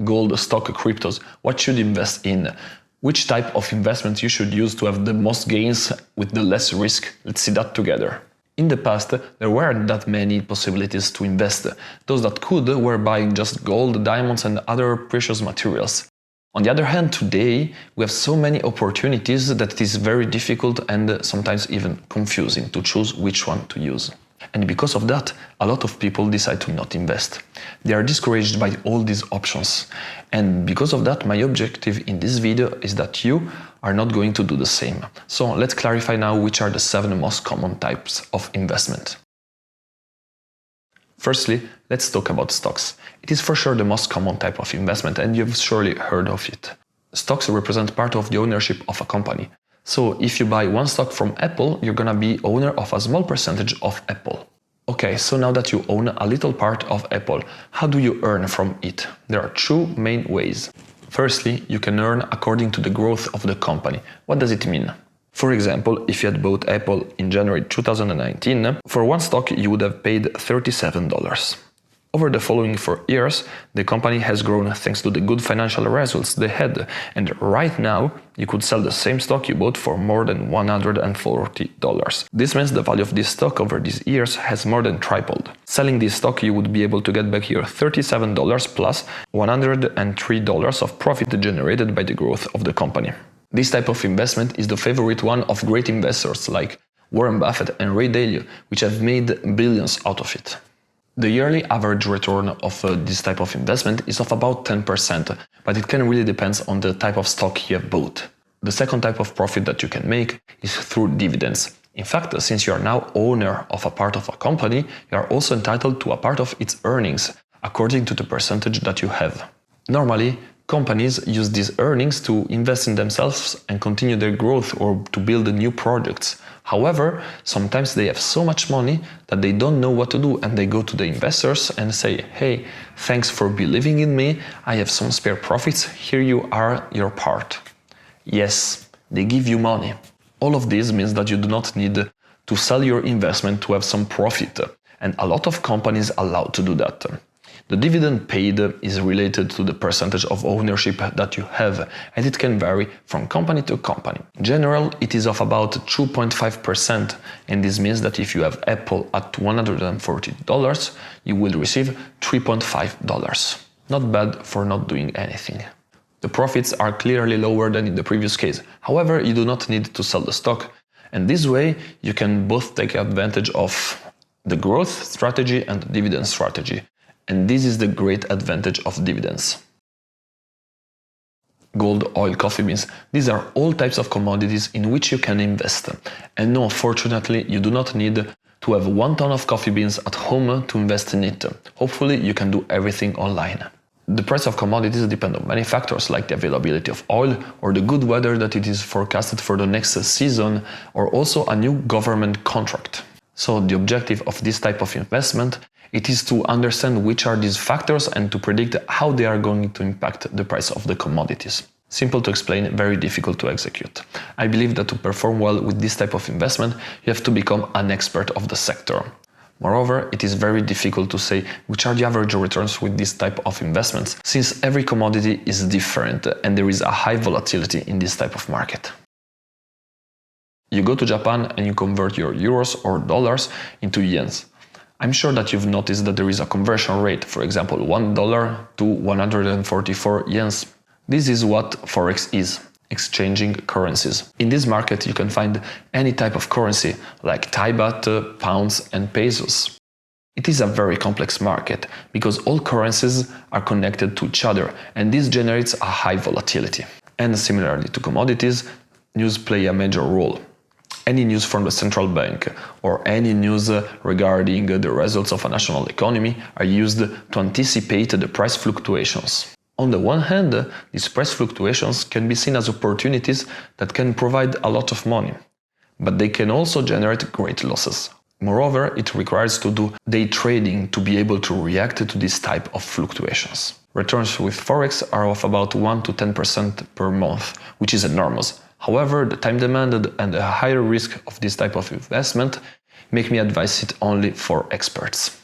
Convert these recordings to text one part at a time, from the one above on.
gold, stock, cryptos, what should you invest in? Which type of investment you should use to have the most gains with the less risk? Let's see that together. In the past, there weren't that many possibilities to invest. Those that could were buying just gold, diamonds and other precious materials. On the other hand, today we have so many opportunities that it is very difficult and sometimes even confusing to choose which one to use. And because of that, a lot of people decide to not invest. They are discouraged by all these options. And because of that, my objective in this video is that you are not going to do the same. So let's clarify now which are the 7 most common types of investment. Firstly, let's talk about stocks. It is for sure the most common type of investment and you've surely heard of it. Stocks represent part of the ownership of a company. So if you buy one stock from Apple, you're gonna be owner of a small percentage of Apple. Okay, so now that you own a little part of Apple, how do you earn from it? There are 2 main ways. Firstly, you can earn according to the growth of the company. What does it mean? For example, if you had bought Apple in January 2019, for one stock you would have paid $37. Over the following 4 years, the company has grown thanks to the good financial results they had, and right now you could sell the same stock you bought for more than $140. This means the value of this stock over these years has more than tripled. Selling this stock, you would be able to get back your $37 plus $103 of profit generated by the growth of the company. This type of investment is the favorite one of great investors like Warren Buffett and Ray Dalio, which have made billions out of it. The yearly average return of this type of investment is of about 10%, but it can really depend on the type of stock you have bought. The second type of profit that you can make is through dividends. In fact, since you are now owner of a part of a company, you are also entitled to a part of its earnings, according to the percentage that you have. Normally, companies use these earnings to invest in themselves and continue their growth or to build new projects. However, sometimes they have so much money that they don't know what to do and they go to the investors and say, hey, thanks for believing in me, I have some spare profits, here you are, your part. Yes, they give you money. All of this means that you do not need to sell your investment to have some profit, and a lot of companies allow to do that. The dividend paid is related to the percentage of ownership that you have, and it can vary from company to company. In general, it is of about 2.5%, and this means that if you have Apple at $140, you will receive $3.5. Not bad for not doing anything. The profits are clearly lower than in the previous case. However, you do not need to sell the stock, and this way you can both take advantage of the growth strategy and the dividend strategy. And this is the great advantage of dividends. Gold, oil, coffee beans, these are all types of commodities in which you can invest. And no, fortunately, you do not need to have 1 ton of coffee beans at home to invest in it. Hopefully, you can do everything online. The price of commodities depend on many factors like the availability of oil or the good weather that it is forecasted for the next season, or also a new government contract. So the objective of this type of investment, it is to understand which are these factors and to predict how they are going to impact the price of the commodities. Simple to explain, very difficult to execute. I believe that to perform well with this type of investment, you have to become an expert of the sector. Moreover, it is very difficult to say which are the average returns with this type of investments, since every commodity is different and there is a high volatility in this type of market. You go to Japan and you convert your euros or dollars into yens. I'm sure that you've noticed that there is a conversion rate, for example, $1 to 144 yens. This is what Forex is, exchanging currencies. In this market you can find any type of currency, like Thai baht, pounds and pesos. It is a very complex market, because all currencies are connected to each other, and this generates a high volatility. And similarly to commodities, news play a major role. Any news from the central bank or any news regarding the results of a national economy are used to anticipate the price fluctuations. On the one hand, these price fluctuations can be seen as opportunities that can provide a lot of money, but they can also generate great losses. Moreover, it requires to do day trading to be able to react to this type of fluctuations. Returns with Forex are of about 1 to 10% per month, which is enormous. However, the time demanded and the higher risk of this type of investment make me advise it only for experts.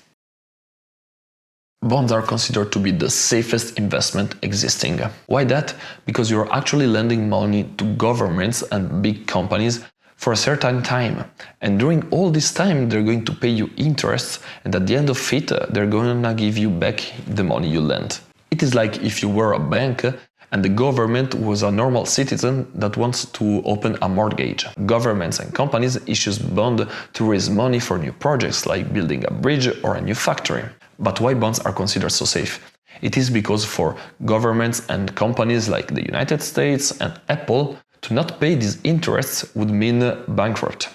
Bonds are considered to be the safest investment existing. Why that? Because you're actually lending money to governments and big companies for a certain time. And during all this time, they're going to pay you interest, and at the end of it, they're going to give you back the money you lent. It is like if you were a bank and the government was a normal citizen that wants to open a mortgage. Governments and companies issue bonds to raise money for new projects like building a bridge or a new factory. But why bonds are considered so safe? It is because for governments and companies like the United States and Apple, to not pay these interests would mean bankrupt.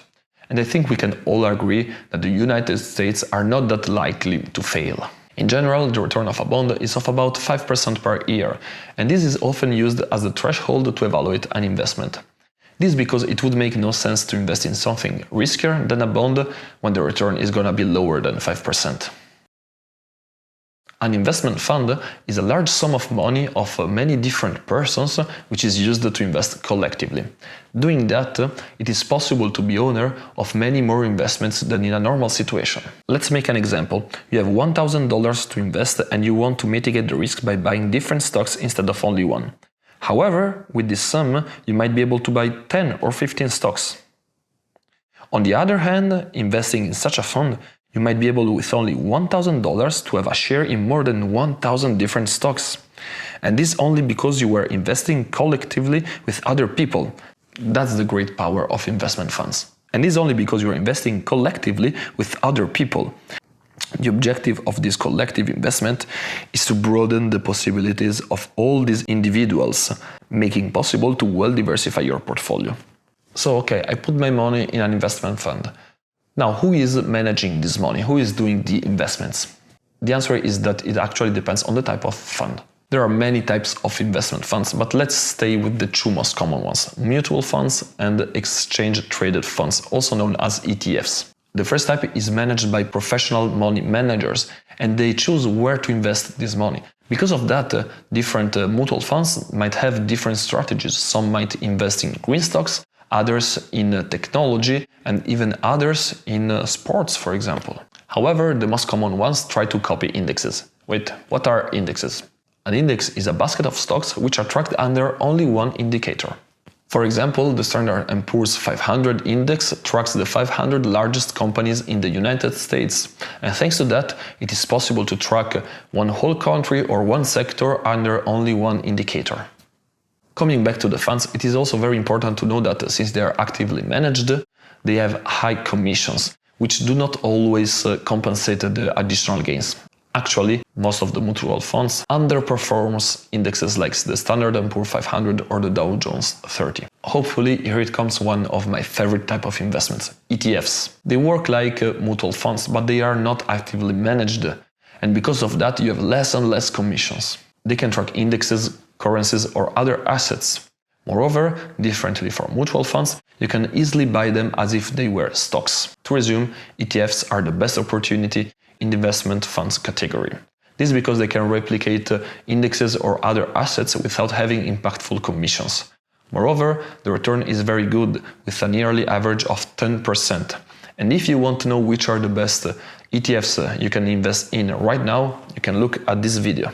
And I think we can all agree that the United States are not that likely to fail. In general, the return of a bond is of about 5% per year, and this is often used as the threshold to evaluate an investment. This is because it would make no sense to invest in something riskier than a bond when the return is gonna be lower than 5%. An investment fund is a large sum of money of many different persons which is used to invest collectively. Doing that, it is possible to be owner of many more investments than in a normal situation. Let's make an example. You have $1,000 to invest and you want to mitigate the risk by buying different stocks instead of only one. However, with this sum, you might be able to buy 10 or 15 stocks. On the other hand, investing in such a fund, you might be able with only $1,000 to have a share in more than 1,000 different stocks. And this only because you were investing collectively with other people. That's the great power of investment funds. And this only because you're investing collectively with other people. The objective of this collective investment is to broaden the possibilities of all these individuals, making possible to well diversify your portfolio. So okay, I put my money in an investment fund. Now, who is managing this money? Who is doing the investments? The answer is that it actually depends on the type of fund. There are many types of investment funds, but let's stay with the two most common ones: mutual funds and exchange-traded funds, also known as ETFs. The first type is managed by professional money managers, and they choose where to invest this money. Because of that, different mutual funds might have different strategies. Some might invest in green stocks, others in technology, and even others in sports, for example. However, the most common ones try to copy indexes. Wait, what are indexes? An index is a basket of stocks which are tracked under only one indicator. For example, the Standard & Poor's 500 index tracks the 500 largest companies in the United States. And thanks to that, it is possible to track one whole country or one sector under only one indicator. Coming back to the funds, it is also very important to know that since they are actively managed, they have high commissions, which do not always compensate the additional gains. Actually, most of the mutual funds underperforms indexes like the Standard & Poor's 500 or the Dow Jones 30. Hopefully, here it comes one of my favorite type of investments, ETFs. They work like mutual funds, but they are not actively managed. And because of that, you have less and less commissions. They can track indexes, currencies or other assets. Moreover, differently from mutual funds, you can easily buy them as if they were stocks. To resume, ETFs are the best opportunity in the investment funds category. This is because they can replicate indexes or other assets without having impactful commissions. Moreover, the return is very good with a yearly average of 10%. And if you want to know which are the best ETFs you can invest in right now, you can look at this video.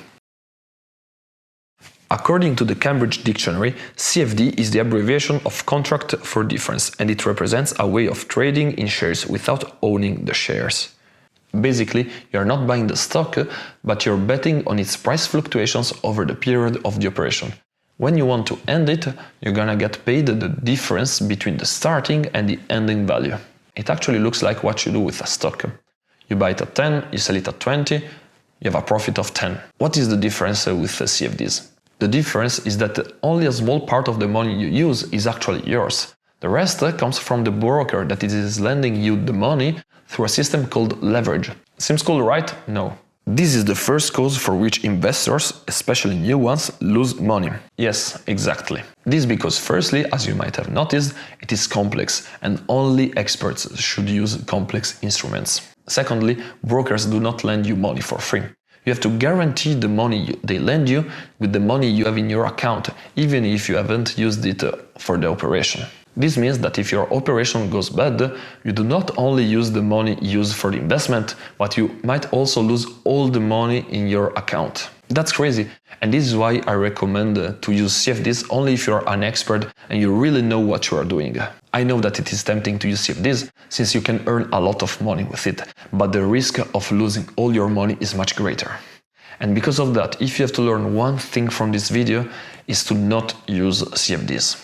According to the Cambridge Dictionary, CFD is the abbreviation of Contract for Difference, and it represents a way of trading in shares without owning the shares. Basically, you are not buying the stock, but you're betting on its price fluctuations over the period of the operation. When you want to end it, you're gonna get paid the difference between the starting and the ending value. It actually looks like what you do with a stock. You buy it at 10, you sell it at 20, you have a profit of 10. What is the difference with CFDs? The difference is that only a small part of the money you use is actually yours. The rest comes from the broker that is lending you the money through a system called leverage. Seems cool, right? No. This is the first cause for which investors, especially new ones, lose money. Yes, exactly. This is because firstly, as you might have noticed, it is complex and only experts should use complex instruments. Secondly, brokers do not lend you money for free. You have to guarantee the money they lend you with the money you have in your account, even if you haven't used it for the operation. This means that if your operation goes bad, you do not only use the money used for the investment, but you might also lose all the money in your account. That's crazy, and this is why I recommend to use CFDs only if you're an expert and you really know what you are doing. I know that it is tempting to use CFDs since you can earn a lot of money with it, but the risk of losing all your money is much greater. And because of that, if you have to learn one thing from this video, is to not use CFDs.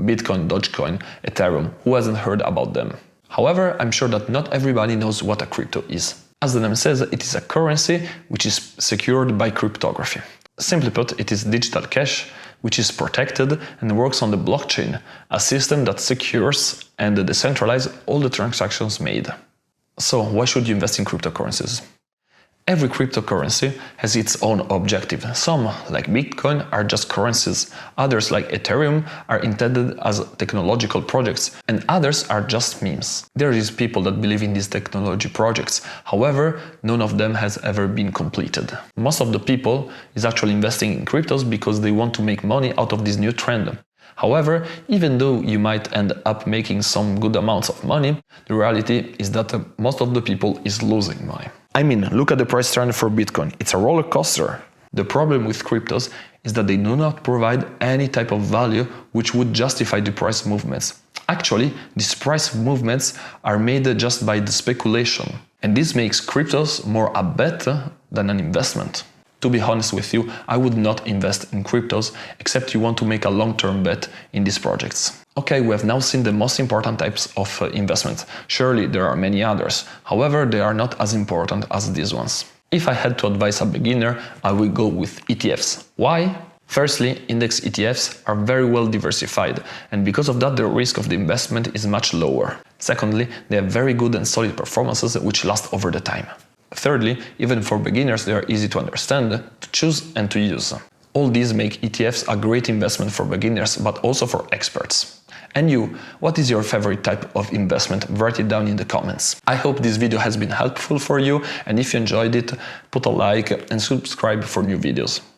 Bitcoin, Dogecoin, Ethereum, who hasn't heard about them? However, I'm sure that not everybody knows what a crypto is. As the name says, it is a currency which is secured by cryptography. Simply put, it is digital cash, which is protected and works on the blockchain, a system that secures and decentralizes all the transactions made. So, why should you invest in cryptocurrencies? Every cryptocurrency has its own objective. Some, like Bitcoin, are just currencies. Others, like Ethereum, are intended as technological projects, and others are just memes. There is people that believe in these technology projects. However, none of them has ever been completed. Most of the people is actually investing in cryptos because they want to make money out of this new trend. However, even though you might end up making some good amounts of money, the reality is that most of the people is losing money. I mean, look at the price trend for Bitcoin. It's a roller coaster. The problem with cryptos is that they do not provide any type of value which would justify the price movements. Actually, these price movements are made just by the speculation. And this makes cryptos more a bet than an investment. To be honest with you, I would not invest in cryptos except you want to make a long-term bet in these projects. Okay, we have now seen the most important types of investments. Surely there are many others. However, they are not as important as these ones. If I had to advise a beginner, I would go with ETFs. Why? Firstly, index ETFs are very well diversified, and because of that the risk of the investment is much lower. Secondly, they have very good and solid performances which last over the time. Thirdly, even for beginners they are easy to understand, to choose and to use. All these make ETFs a great investment for beginners, but also for experts. And you, what is your favorite type of investment? Write it down in the comments. I hope this video has been helpful for you, and if you enjoyed it, put a like and subscribe for new videos.